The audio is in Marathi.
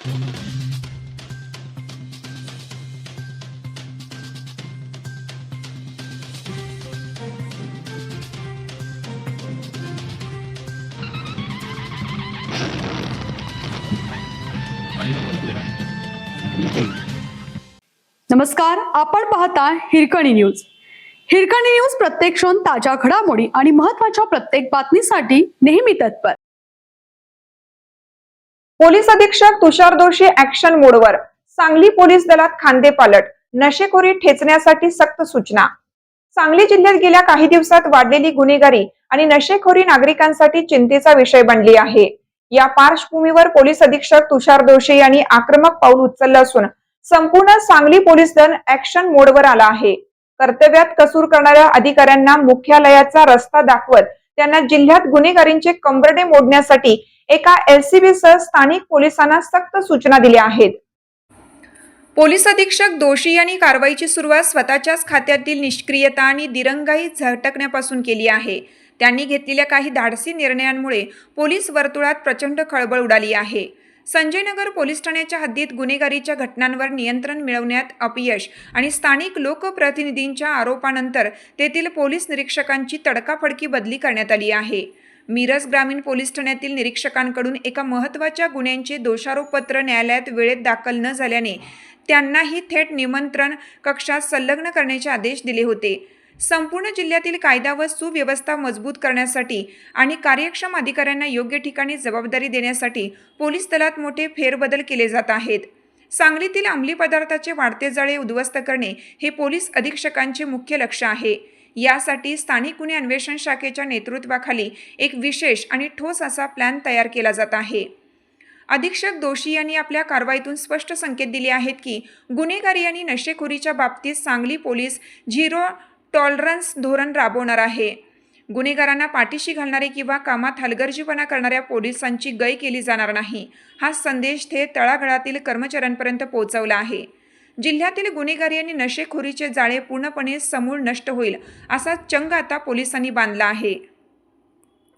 नमस्कार, आपण पाहता हिरकणी न्यूज. हिरकणी न्यूज प्रत्येक क्षण ताज्या घडामोडी आणि महत्त्वाच्या प्रत्येक बातमीसाठी नेहमी तत्पर. पोलीस अधीक्षक तुषार दोषी ऍक्शन मोडवर. सांगली पोलीस दलात खांदेपालट. नशेखोरी ठेचण्यासाठी सक्त सूचना. सांगली जिल्ह्यात गेल्या काही दिवसात वाढलेली गुन्हेगारी आणि नशेखोरी नागरिकांसाठी चिंतेचा विषय बनली आहे. या पार्श्वभूमीवर पोलीस अधीक्षक तुषार दोषी यांनी आक्रमक पाऊल उचललं असून संपूर्ण सांगली पोलीस दल ऍक्शन मोडवर आला आहे. कर्तव्यात कसूर करणाऱ्या अधिकाऱ्यांना मुख्यालयाचा रस्ता दाखवत त्यांना जिल्ह्यात गुन्हेगारींचे कंबरडे मोडण्यासाठी एका LCB सह स्थानिक पोलिसांना सक्त सूचना दिल्या आहेत. पोलीस अधीक्षक दोषी यांनी कारवाईची सुरुवात स्वतःच्याच खात्यातील निष्क्रियता आणि दिरंगाई झटकण्यापासून केली आहे. त्यांनी घेतलेल्या काही धाडसी निर्णयांमुळे पोलीस वर्तुळात प्रचंड खळबळ उडाली आहे. संजयनगर पोलीस ठाण्याच्या हद्दीत गुन्हेगारीच्या घटनांवर नियंत्रण मिळवण्यात अपयश आणि स्थानिक लोकप्रतिनिधींच्या आरोपानंतर तेथील पोलीस निरीक्षकांची तडकाफडकी बदली करण्यात आली आहे. मिरज ग्रामीण पोलीस ठाण्यातील निरीक्षकांकडून एका महत्त्वाच्या गुन्ह्यांचे दोषारोपपत्र न्यायालयात वेळेत दाखल न झाल्याने त्यांनाही थेट निमंत्रण कक्षात संलग्न करण्याचे आदेश दिले होते. संपूर्ण जिल्ह्यातील कायदा व सुव्यवस्था मजबूत करण्यासाठी आणि कार्यक्षम अधिकाऱ्यांना योग्य ठिकाणी जबाबदारी देण्यासाठी पोलीस दलात मोठे फेरबदल केले जात आहेत. सांगलीतील अंमली पदार्थाचे वाढते जाळे उद्ध्वस्त करणे हे पोलीस अधीक्षकांचे मुख्य लक्ष आहे. यासाठी स्थानिक गुन्हे अन्वेषण शाखेच्या नेतृत्वाखाली एक विशेष आणि ठोस असा प्लॅन तयार केला जात आहे. अधीक्षक दोषी यांनी आपल्या कारवाईतून स्पष्ट संकेत दिले आहेत की गुन्हेगारी आणि नशेखोरीच्या बाबतीत सांगली पोलीस झिरो टॉलरन्स धोरण राबवणार आहे. गुन्हेगारांना पाठीशी घालणारे किंवा कामात हलगर्जीपणा करणाऱ्या पोलिसांची गय केली जाणार नाही. हा संदेश थेट तळागाळातील कर्मचाऱ्यांपर्यंत पोहोचवला आहे. जिल्ह्यातील गुन्हेगारी आणि नशेखोरीचे जाळे पूर्णपणे समूळ नष्ट होईल असा चंग आता पोलिसांनी बांधला आहे.